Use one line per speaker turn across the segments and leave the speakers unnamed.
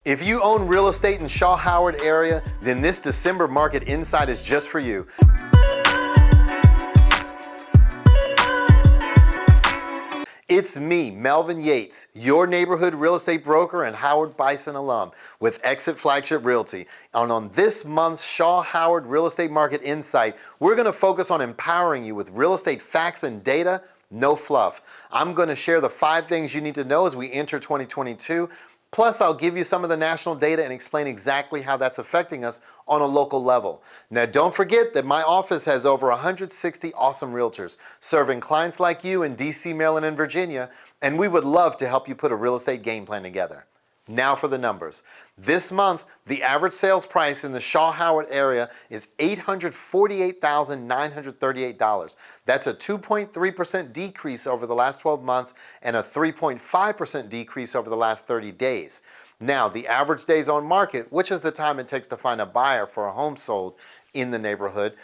If you own real estate in Shaw Howard area, then this December Market Insight is just for you. It's me, Melvin Yates, your neighborhood real estate broker and Howard Bison alum with EXIT Flagship Realty. And on this month's Shaw Howard Real Estate Market Insight, we're going to focus on empowering you with real estate facts and data, no fluff. I'm going to share the 5 things you need to know as we enter 2022. Plus, I'll give you some of the national data and explain exactly how that's affecting us on a local level. Now, don't forget that my office has over 160 awesome realtors serving clients like you in DC, Maryland, and Virginia, and we would love to help you put a real estate game plan together. Now for the numbers. This month, the average sales price in the Shaw Howard area is $848,938. That's a 2.3% decrease over the last 12 months and a 3.5% decrease over the last 30 days. Now, the average days on market, which is the time it takes to find a buyer for a home sold in the neighborhood,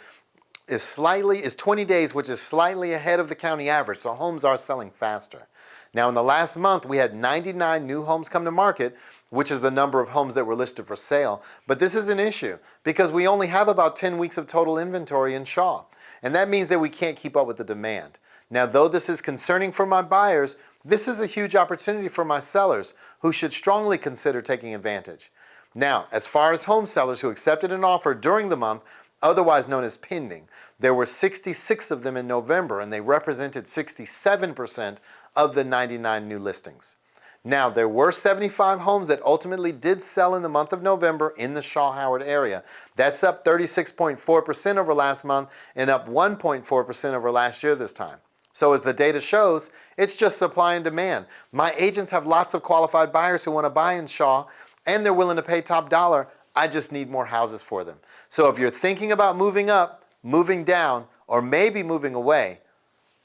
is 20 days, which is slightly ahead of the county average, so homes are selling faster. Now, in the last month, we had 99 new homes come to market, which is the number of homes that were listed for sale. But this is an issue because we only have about 10 weeks of total inventory in Shaw, and that means that we can't keep up with the demand. Now, though this is concerning for my buyers, this is a huge opportunity for my sellers who should strongly consider taking advantage. Now, as far as home sellers who accepted an offer during the month, otherwise known as pending, there were 66 of them in November, and they represented 67% of the 99 new listings. Now, there were 75 homes that ultimately did sell in the month of November in the Shaw Howard area. That's up 36.4% over last month and up 1.4% over last year this time. So as the data shows, it's just supply and demand. My agents have lots of qualified buyers who want to buy in Shaw, and they're willing to pay top dollar. I just need more houses for them. So if you're thinking about moving up, moving down, or maybe moving away,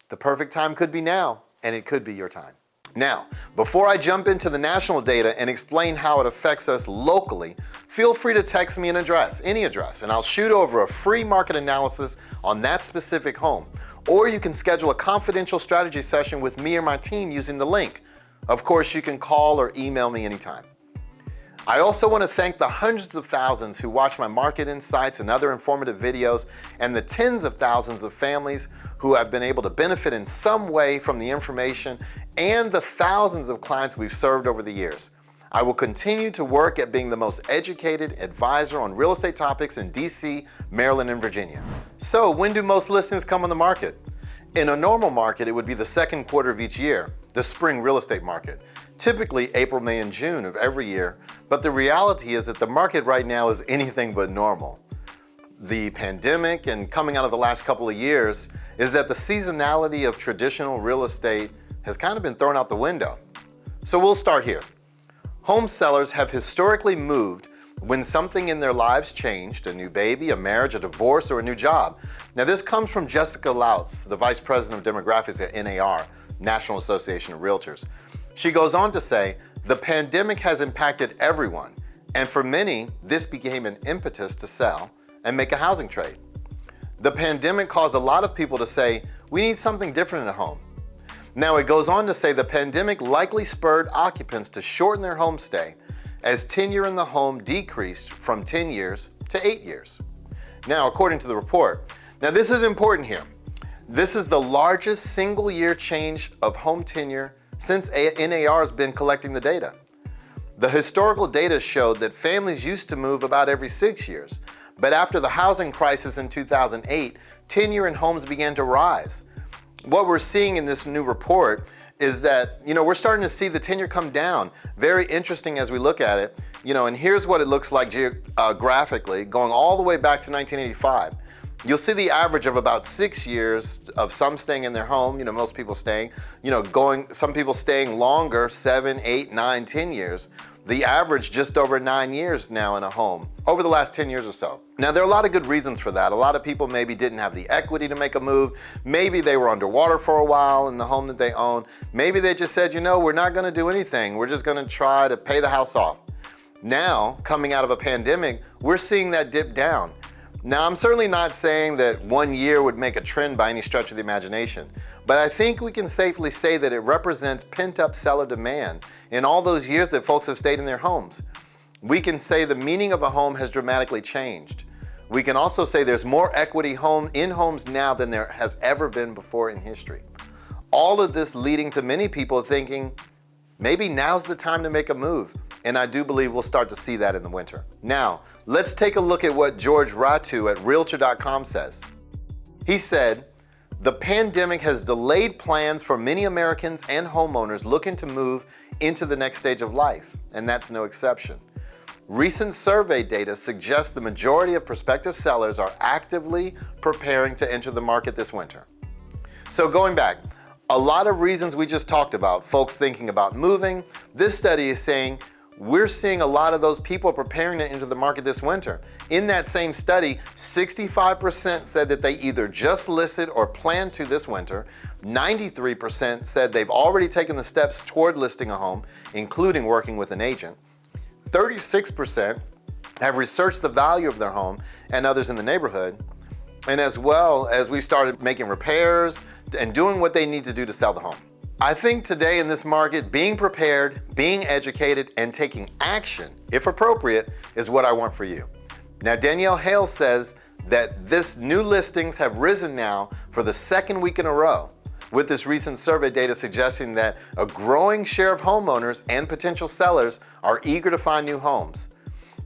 the perfect time could be now, and it could be your time. Now, before I jump into the national data and explain how it affects us locally, feel free to text me an address, any address, and I'll shoot over a free market analysis on that specific home. Or you can schedule a confidential strategy session with me or my team using the link. Of course, you can call or email me anytime. I also want to thank the hundreds of thousands who watch my market insights and other informative videos, and the tens of thousands of families who have been able to benefit in some way from the information, and the thousands of clients we've served over the years. I will continue to work at being the most educated advisor on real estate topics in DC, Maryland, and Virginia. So when do most listings come on the market? In a normal market, it would be the second quarter of each year, the spring real estate market. Typically April, May, and June of every year, but the reality is that the market right now is anything but normal. The pandemic and coming out of the last couple of years is that the seasonality of traditional real estate has kind of been thrown out the window. So we'll start here. Home sellers have historically moved when something in their lives changed, a new baby, a marriage, a divorce, or a new job. Now this comes from Jessica Lautz, the Vice President of Demographics at NAR, National Association of Realtors. She goes on to say, the pandemic has impacted everyone, and for many, this became an impetus to sell and make a housing trade. The pandemic caused a lot of people to say, we need something different in a home. Now it goes on to say the pandemic likely spurred occupants to shorten their home stay as tenure in the home decreased from 10 years to 8 years. Now, according to the report, now this is important here. This is the largest single year change of home tenure since NAR has been collecting the data. The historical data showed that families used to move about every 6 years, but after the housing crisis in 2008, tenure in homes began to rise. What we're seeing in this new report is that, we're starting to see the tenure come down. Very interesting as we look at it, and here's what it looks like geographically, going all the way back to 1985. You'll see the average of about 6 years of some staying in their home, most people staying, some people staying longer, 7, 8, 9, 10 years. The average just over 9 years now in a home over the last 10 years or so. Now, there are a lot of good reasons for that. A lot of people maybe didn't have the equity to make a move. Maybe they were underwater for a while in the home that they own. Maybe they just said, we're not going to do anything. We're just going to try to pay the house off. Now, coming out of a pandemic, we're seeing that dip down. Now, I'm certainly not saying that 1 year would make a trend by any stretch of the imagination, but I think we can safely say that it represents pent-up seller demand in all those years that folks have stayed in their homes. We can say the meaning of a home has dramatically changed. We can also say there's more equity in homes now than there has ever been before in history. All of this leading to many people thinking, maybe now's the time to make a move. And I do believe we'll start to see that in the winter. Now, let's take a look at what George Ratu at Realtor.com says. He said, the pandemic has delayed plans for many Americans and homeowners looking to move into the next stage of life, and that's no exception. Recent survey data suggests the majority of prospective sellers are actively preparing to enter the market this winter. So going back, a lot of reasons we just talked about, folks thinking about moving. This study is saying we're seeing a lot of those people preparing to enter the market this winter. In that same study, 65% said that they either just listed or plan to this winter. 93% said they've already taken the steps toward listing a home, including working with an agent. 36% have researched the value of their home and others in the neighborhood. And as well as we've started making repairs and doing what they need to do to sell the home. I think today in this market, being prepared, being educated, and taking action, if appropriate, is what I want for you. Now, Danielle Hale says that this new listings have risen now for the second week in a row, with this recent survey data suggesting that a growing share of homeowners and potential sellers are eager to find new homes.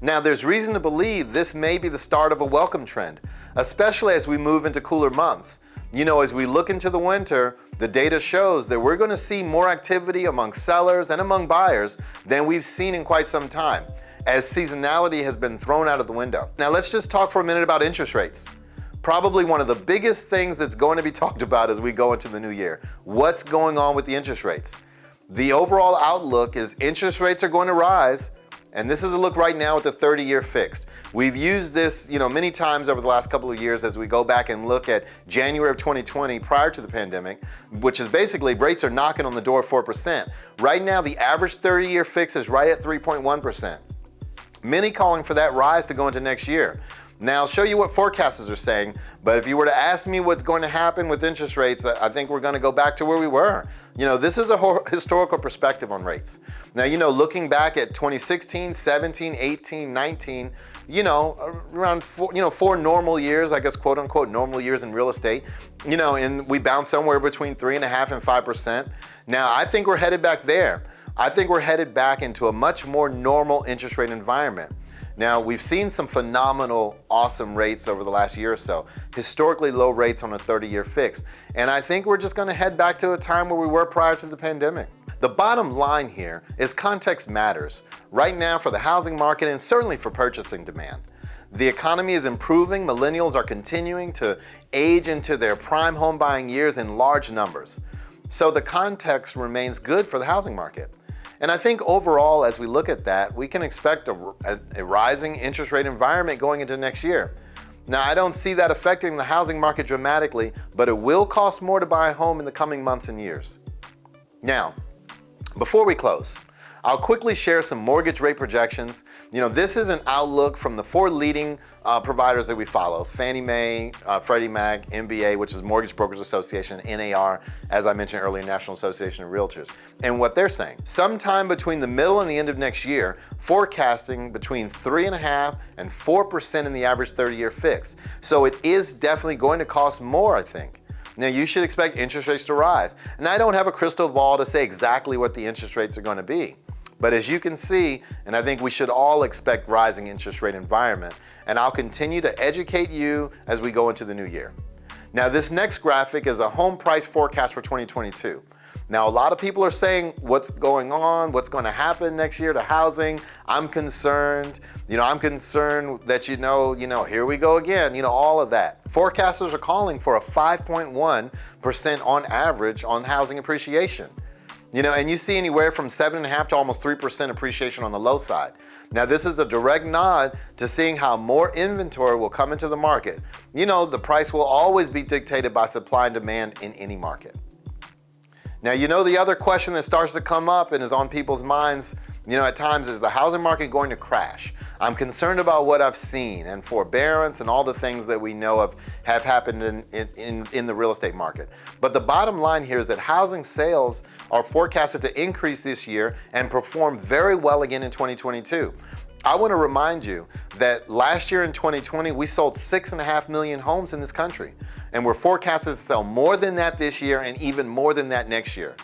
Now, there's reason to believe this may be the start of a welcome trend, especially as we move into cooler months. You know, as we look into the winter, the data shows that we're going to see more activity among sellers and among buyers than we've seen in quite some time, as seasonality has been thrown out of the window. Now, let's just talk for a minute about interest rates. Probably one of the biggest things that's going to be talked about as we go into the new year. What's going on with the interest rates? The overall outlook is interest rates are going to rise. And this is a look right now at the 30-year fixed. We've used this, many times over the last couple of years as we go back and look at January of 2020 prior to the pandemic, which is basically rates are knocking on the door of 4%. Right now, the average 30-year fix is right at 3.1%. Many calling for that rise to go into next year. Now, I'll show you what forecasters are saying, but if you were to ask me what's going to happen with interest rates, I think we're going to go back to where we were. This is a historical perspective on rates. Now, looking back at 2016, 17, 18, 19, around four normal years, I guess, quote unquote, normal years in real estate, and we bounced somewhere between 3.5% and 5%. Now, I think we're headed back there. I think we're headed back into a much more normal interest rate environment. Now, we've seen some phenomenal, awesome rates over the last year or so, historically low rates on a 30-year fix. And I think we're just going to head back to a time where we were prior to the pandemic. The bottom line here is context matters, right now for the housing market and certainly for purchasing demand. The economy is improving, millennials are continuing to age into their prime home buying years in large numbers. So the context remains good for the housing market. And I think overall, as we look at that, we can expect a rising interest rate environment going into next year. Now, I don't see that affecting the housing market dramatically, but it will cost more to buy a home in the coming months and years. Now, before we close, I'll quickly share some mortgage rate projections. This is an outlook from the four leading providers that we follow: Fannie Mae, Freddie Mac, MBA, which is Mortgage Brokers Association, NAR, as I mentioned earlier, National Association of Realtors. And what they're saying, sometime between the middle and the end of next year, forecasting between 3.5% and 4% in the average 30-year fix. So it is definitely going to cost more, I think. Now, you should expect interest rates to rise. And I don't have a crystal ball to say exactly what the interest rates are going to be. But as you can see, and I think we should all expect rising interest rate environment, and I'll continue to educate you as we go into the new year. Now, this next graphic is a home price forecast for 2022. Now, a lot of people are saying what's going on, what's going to happen next year to housing. I'm concerned. I'm concerned that, here we go again, all of that. Forecasters are calling for a 5.1% on average on housing appreciation. And you see anywhere from 7.5% to almost 3% appreciation on the low side. Now, this is a direct nod to seeing how more inventory will come into the market. The price will always be dictated by supply and demand in any market. Now, the other question that starts to come up and is on people's minds, at times, is the housing market going to crash? I'm concerned about what I've seen and forbearance and all the things that we know have happened in the real estate market. But the bottom line here is that housing sales are forecasted to increase this year and perform very well again in 2022. I want to remind you that last year in 2020, we sold 6.5 million homes in this country. And we're forecasted to sell more than that this year and even more than that next year.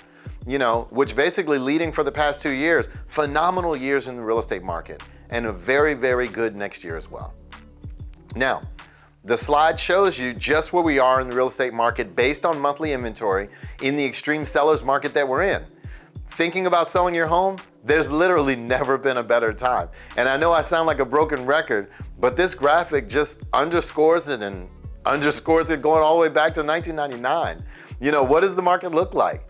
You know, which basically leading for the past 2 years, phenomenal years in the real estate market and a very, very good next year as well. Now, the slide shows you just where we are in the real estate market based on monthly inventory in the extreme seller's market that we're in. Thinking about selling your home, there's literally never been a better time. And I know I sound like a broken record, but this graphic just underscores it and underscores it going all the way back to 1999. You know, what does the market look like?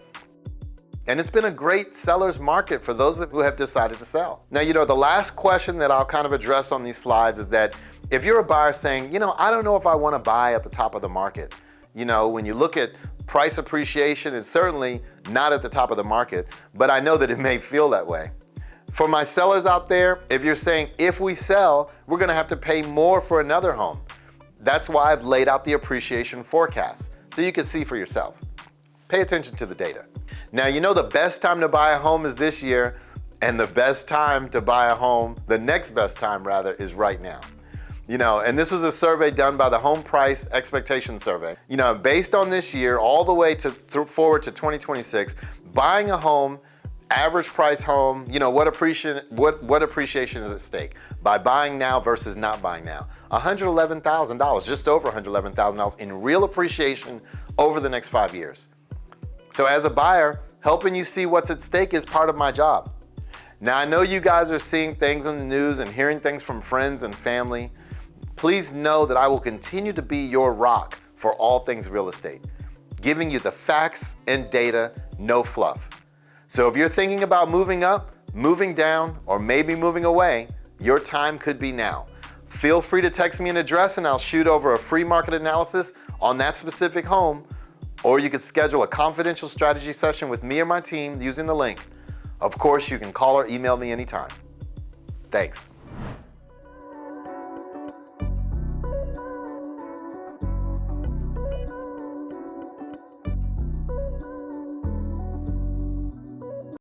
And it's been a great seller's market for those who have decided to sell. Now, you know, the last question that I'll kind of address on these slides is that if you're a buyer saying, you know, I don't know if I want to buy at the top of the market. You know, when you look at price appreciation, it's certainly not at the top of the market, but I know that it may feel that way. For my sellers out there, if you're saying, if we sell, we're going to have to pay more for another home. That's why I've laid out the appreciation forecast, so you can see for yourself. Pay attention to the data. Now, you know the best time to buy a home is this year, and the best time to buy a home, the next best time rather, is right now. You know, and this was a survey done by the Home Price Expectation Survey. You know, based on this year, all the way forward to 2026, buying a home, average price home, you know, what appreciation is at stake by buying now versus not buying now? $111,000, just over $111,000 in real appreciation over the next 5 years. So as a buyer, helping you see what's at stake is part of my job. Now, I know you guys are seeing things in the news and hearing things from friends and family. Please know that I will continue to be your rock for all things real estate, giving you the facts and data, no fluff. So if you're thinking about moving up, moving down, or maybe moving away, your time could be now. Feel free to text me an address and I'll shoot over a free market analysis on that specific home, or you could schedule a confidential strategy session with me or my team using the link. Of course, you can call or email me anytime. Thanks.